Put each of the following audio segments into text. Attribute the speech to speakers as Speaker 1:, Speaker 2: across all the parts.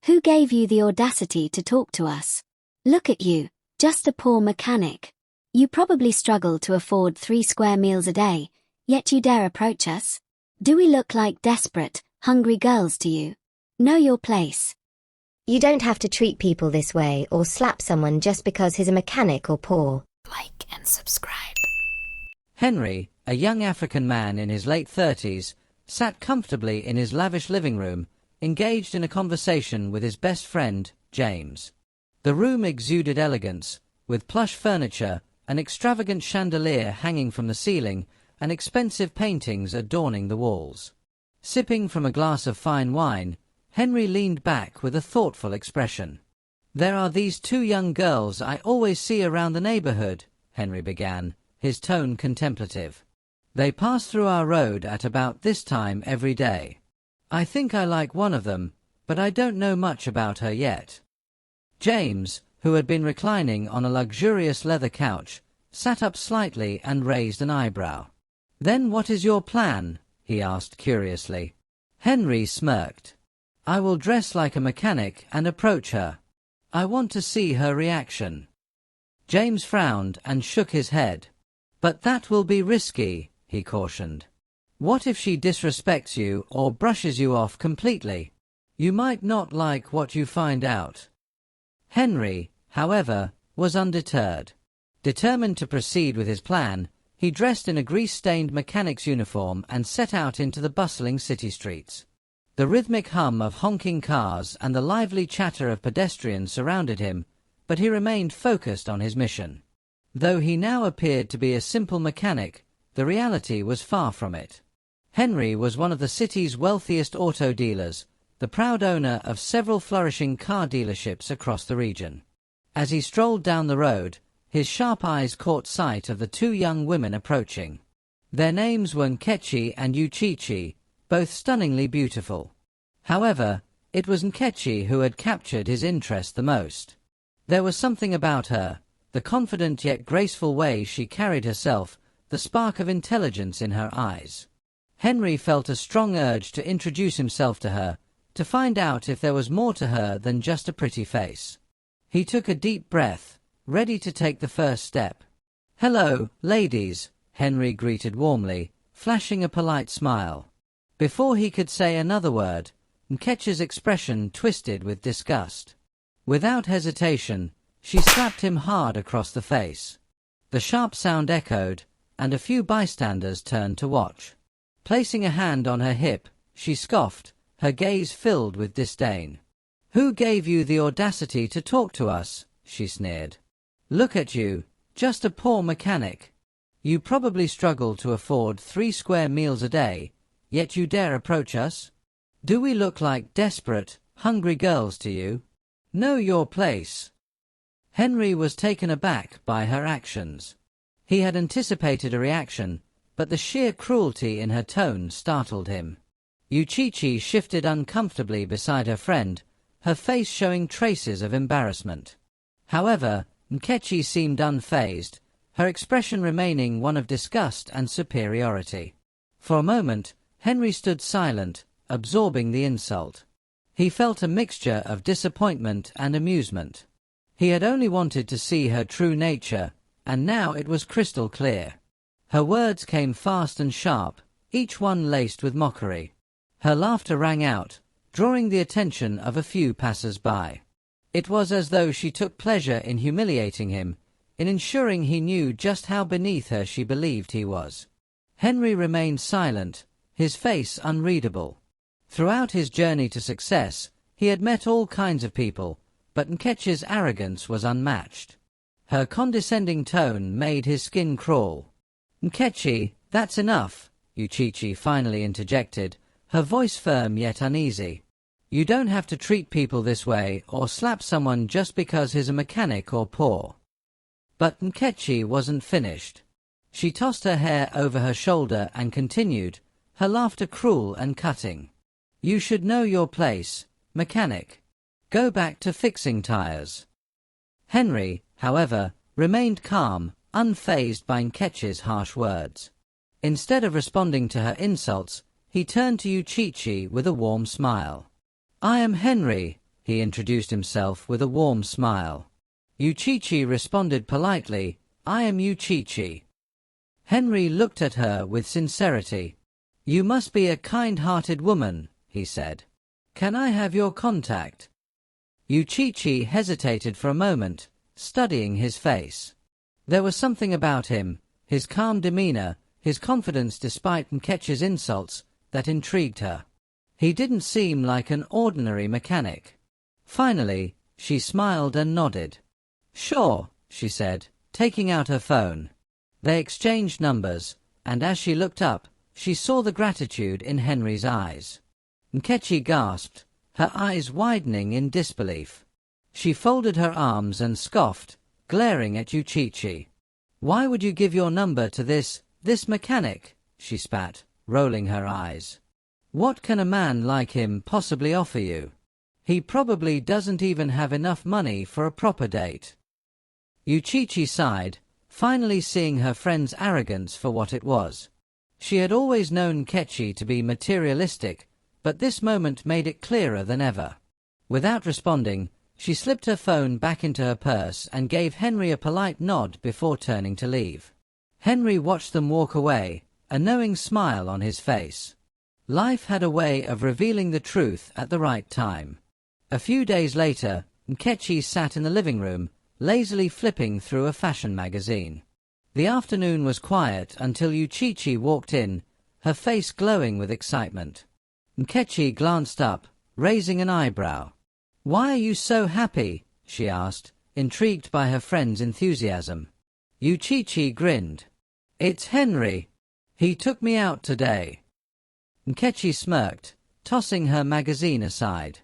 Speaker 1: Who gave you the audacity to talk to us? Look at you, just a poor mechanic. You probably struggle to afford 3 square meals a day, yet you dare approach us? Do we look like desperate, hungry girls to you? Know your place.
Speaker 2: You don't have to treat people this way or slap someone just because he's a mechanic or poor.
Speaker 3: Like and subscribe.
Speaker 4: Henry, a young African man in his late 30s, sat comfortably in his lavish living room, engaged in a conversation with his best friend, James. The room exuded elegance, with plush furniture, an extravagant chandelier hanging from the ceiling, and expensive paintings adorning the walls. Sipping from a glass of fine wine, Henry leaned back with a thoughtful expression. "There are these 2 young girls I always see around the neighborhood," Henry began, his tone contemplative. "They pass through our road at about this time every day. I think I like one of them, but I don't know much about her yet." James, who had been reclining on a luxurious leather couch, sat up slightly and raised an eyebrow. "Then what is your plan?" he asked curiously. Henry smirked. "I will dress like a mechanic and approach her. I want to see her reaction." James frowned and shook his head. "But that will be risky," he cautioned. "What if she disrespects you or brushes you off completely? You might not like what you find out." Henry, however, was undeterred. Determined to proceed with his plan, he dressed in a grease-stained mechanic's uniform and set out into the bustling city streets. The rhythmic hum of honking cars and the lively chatter of pedestrians surrounded him, but he remained focused on his mission. Though he now appeared to be a simple mechanic, the reality was far from it. Henry was one of the city's wealthiest auto dealers, the proud owner of several flourishing car dealerships across the region. As he strolled down the road, his sharp eyes caught sight of the 2 young women approaching. Their names were Nkechi and Uchichi, both stunningly beautiful. However, it was Nkechi who had captured his interest the most. There was something about her, the confident yet graceful way she carried herself, the spark of intelligence in her eyes. Henry felt a strong urge to introduce himself to her, to find out if there was more to her than just a pretty face. He took a deep breath, ready to take the first step. "Hello, ladies," Henry greeted warmly, flashing a polite smile. Before he could say another word, Nkechi's expression twisted with disgust. Without hesitation, she slapped him hard across the face. The sharp sound echoed, and a few bystanders turned to watch. Placing a hand on her hip, she scoffed, her gaze filled with disdain. "Who gave you the audacity to talk to us?" she sneered. "Look at you, just a poor mechanic. You probably struggle to afford 3 square meals a day, yet you dare approach us? Do we look like desperate, hungry girls to you? Know your place." Henry was taken aback by her actions. He had anticipated a reaction, but the sheer cruelty in her tone startled him. Uchichi shifted uncomfortably beside her friend, her face showing traces of embarrassment. However, Nkechi seemed unfazed, her expression remaining one of disgust and superiority. For a moment, Henry stood silent, absorbing the insult. He felt a mixture of disappointment and amusement. He had only wanted to see her true nature, and now it was crystal clear. Her words came fast and sharp, each one laced with mockery. Her laughter rang out, drawing the attention of a few passers-by. It was as though she took pleasure in humiliating him, in ensuring he knew just how beneath her she believed he was. Henry remained silent, his face unreadable. Throughout his journey to success, he had met all kinds of people, but Nkechi's arrogance was unmatched. Her condescending tone made his skin crawl. "Nkechi, that's enough," Uchichi finally interjected, her voice firm yet uneasy. "You don't have to treat people this way or slap someone just because he's a mechanic or poor." But Nkechi wasn't finished. She tossed her hair over her shoulder and continued, her laughter cruel and cutting. "You should know your place, mechanic. Go back to fixing tires." Henry, however, remained calm, unfazed by Nkechi's harsh words. Instead of responding to her insults, he turned to Uchichi with a warm smile. "I am Henry," he introduced himself with a warm smile. Yuchichi responded politely, "I am Yuchichi." Henry looked at her with sincerity. "You must be a kind-hearted woman," he said. "Can I have your contact?" Yuchichi hesitated for a moment, studying his face. There was something about him, his calm demeanor, his confidence despite Nkechi's insults, that intrigued her. He didn't seem like an ordinary mechanic. Finally, she smiled and nodded. "Sure," she said, taking out her phone. They exchanged numbers, and as she looked up, she saw the gratitude in Henry's eyes. Nkechi gasped, her eyes widening in disbelief. She folded her arms and scoffed, glaring at Yuchichi. "Why would you give your number to this mechanic?" she spat, rolling her eyes. "What can a man like him possibly offer you? He probably doesn't even have enough money for a proper date." Yuchichi sighed, finally seeing her friend's arrogance for what it was. She had always known Nkechi to be materialistic, but this moment made it clearer than ever. Without responding, she slipped her phone back into her purse and gave Henry a polite nod before turning to leave. Henry watched them walk away, a knowing smile on his face. Life had a way of revealing the truth at the right time. A few days later, Nkechi sat in the living room, lazily flipping through a fashion magazine. The afternoon was quiet until Yuchichi walked in, her face glowing with excitement. Nkechi glanced up, raising an eyebrow. "Why are you so happy?" she asked, intrigued by her friend's enthusiasm. Yuchichi grinned. "It's Henry. He took me out today." Nkechi smirked, tossing her magazine aside.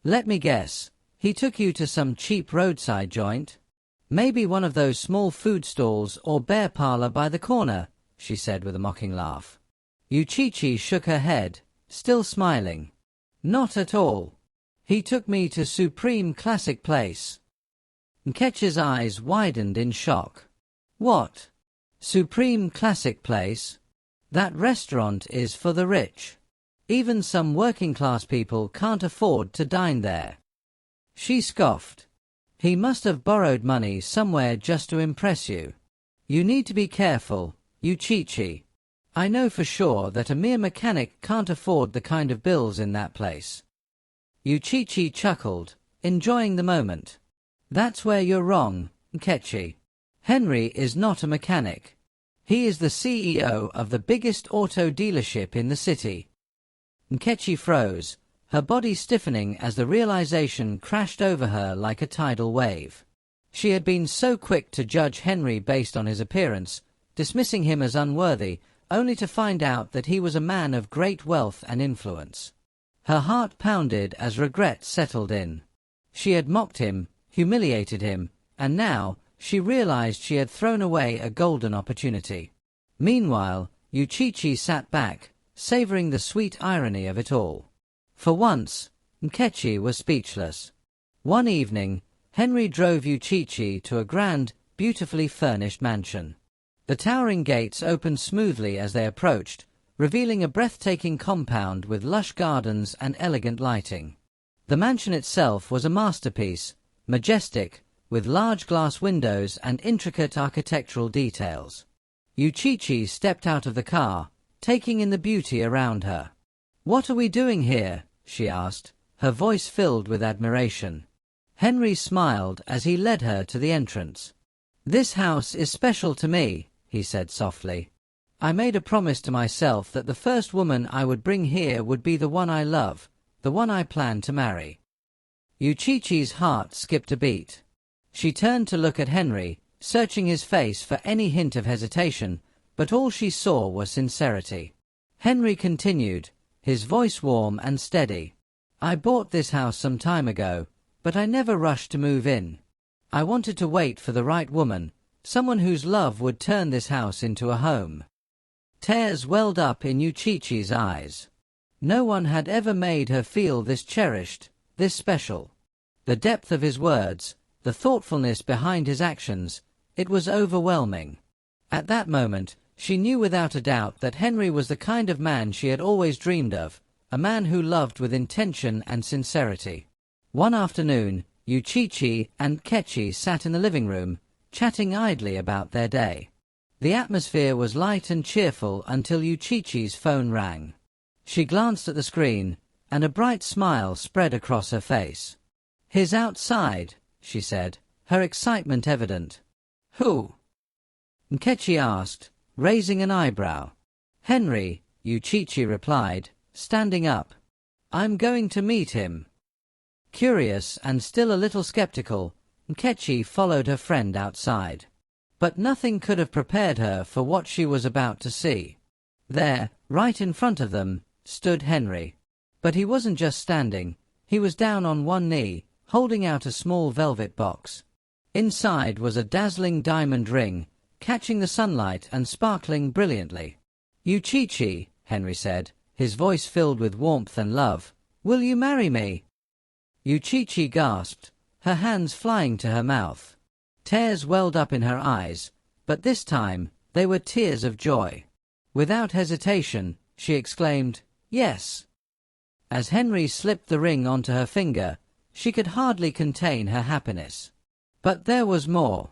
Speaker 4: "Let me guess. He took you to some cheap roadside joint? Maybe one of those small food stalls or bear parlor by the corner," she said with a mocking laugh. Yuchichi shook her head, still smiling. "Not at all. He took me to Supreme Classic Place." Nkechi's eyes widened in shock. "What? Supreme Classic Place? That restaurant is for the rich. Even some working-class people can't afford to dine there." She scoffed. "He must have borrowed money somewhere just to impress you. You need to be careful, Yuchichi. I know for sure that a mere mechanic can't afford the kind of bills in that place." Yuchichi chuckled, enjoying the moment. "That's where you're wrong, Nkechi. Henry is not a mechanic. He is the CEO of the biggest auto dealership in the city." Nkechi froze, her body stiffening as the realization crashed over her like a tidal wave. She had been so quick to judge Henry based on his appearance, dismissing him as unworthy, only to find out that he was a man of great wealth and influence. Her heart pounded as regret settled in. She had mocked him, humiliated him, and now she realized she had thrown away a golden opportunity. Meanwhile, Yuchichi sat back, savoring the sweet irony of it all. For once, Nkechi was speechless. One evening, Henry drove Yuchichi to a grand, beautifully furnished mansion. The towering gates opened smoothly as they approached, revealing a breathtaking compound with lush gardens and elegant lighting. The mansion itself was a masterpiece, majestic, with large glass windows and intricate architectural details. Yuchichi stepped out of the car, taking in the beauty around her. "What are we doing here?" she asked, her voice filled with admiration. Henry smiled as he led her to the entrance. "This house is special to me," he said softly. "I made a promise to myself that the first woman I would bring here would be the one I love, the one I plan to marry." Yuchichi's heart skipped a beat. She turned to look at Henry, searching his face for any hint of hesitation, but all she saw was sincerity. Henry continued, his voice warm and steady. "I bought this house some time ago, but I never rushed to move in. I wanted to wait for the right woman, someone whose love would turn this house into a home." Tears welled up in Yuchichi's eyes. No one had ever made her feel this cherished, this special. The depth of his words, the thoughtfulness behind his actions, it was overwhelming. At that moment, she knew without a doubt that Henry was the kind of man she had always dreamed of, a man who loved with intention and sincerity. One afternoon, Uchichi and Kechi sat in the living room, chatting idly about their day. The atmosphere was light and cheerful until Uchichi's phone rang. She glanced at the screen, and a bright smile spread across her face. "He's outside," she said, her excitement evident. "Who?" Nkechi asked, raising an eyebrow. "Henry," Uchichi replied, standing up. "I'm going to meet him." Curious and still a little skeptical, Nkechi followed her friend outside. But nothing could have prepared her for what she was about to see. There, right in front of them, stood Henry. But he wasn't just standing, he was down on one knee, holding out a small velvet box. Inside was a dazzling diamond ring, catching the sunlight and sparkling brilliantly. "Uchichi," Henry said, his voice filled with warmth and love, "will you marry me?" Uchichi gasped, her hands flying to her mouth. Tears welled up in her eyes, but this time they were tears of joy. Without hesitation, she exclaimed, "Yes." As Henry slipped the ring onto her finger, she could hardly contain her happiness. But there was more.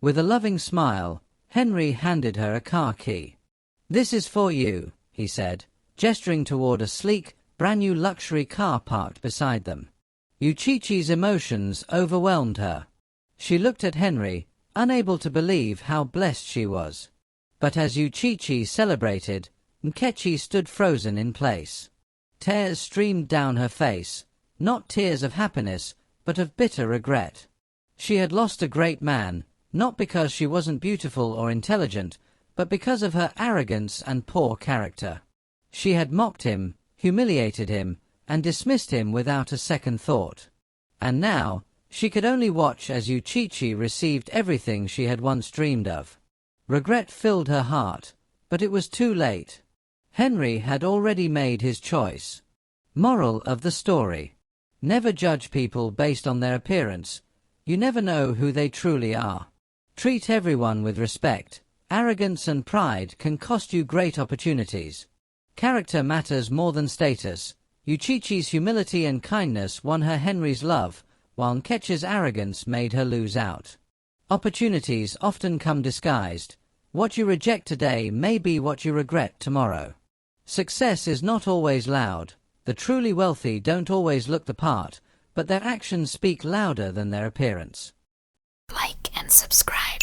Speaker 4: With a loving smile, Henry handed her a car key. "This is for you," he said, gesturing toward a sleek, brand-new luxury car parked beside them. Uchichi's emotions overwhelmed her. She looked at Henry, unable to believe how blessed she was. But as Uchichi celebrated, Nkechi stood frozen in place. Tears streamed down her face, not tears of happiness, but of bitter regret. She had lost a great man, not because she wasn't beautiful or intelligent, but because of her arrogance and poor character. She had mocked him, humiliated him, and dismissed him without a second thought. And now, she could only watch as Uchichi received everything she had once dreamed of. Regret filled her heart, but it was too late. Henry had already made his choice. Moral of the story: never judge people based on their appearance. You never know who they truly are. Treat everyone with respect. Arrogance and pride can cost you great opportunities. Character matters more than status. Uchichi's humility and kindness won her Henry's love, while Nkechi's arrogance made her lose out. Opportunities often come disguised. What you reject today may be what you regret tomorrow. Success is not always loud. The truly wealthy don't always look the part, but their actions speak louder than their appearance.
Speaker 3: Like and subscribe.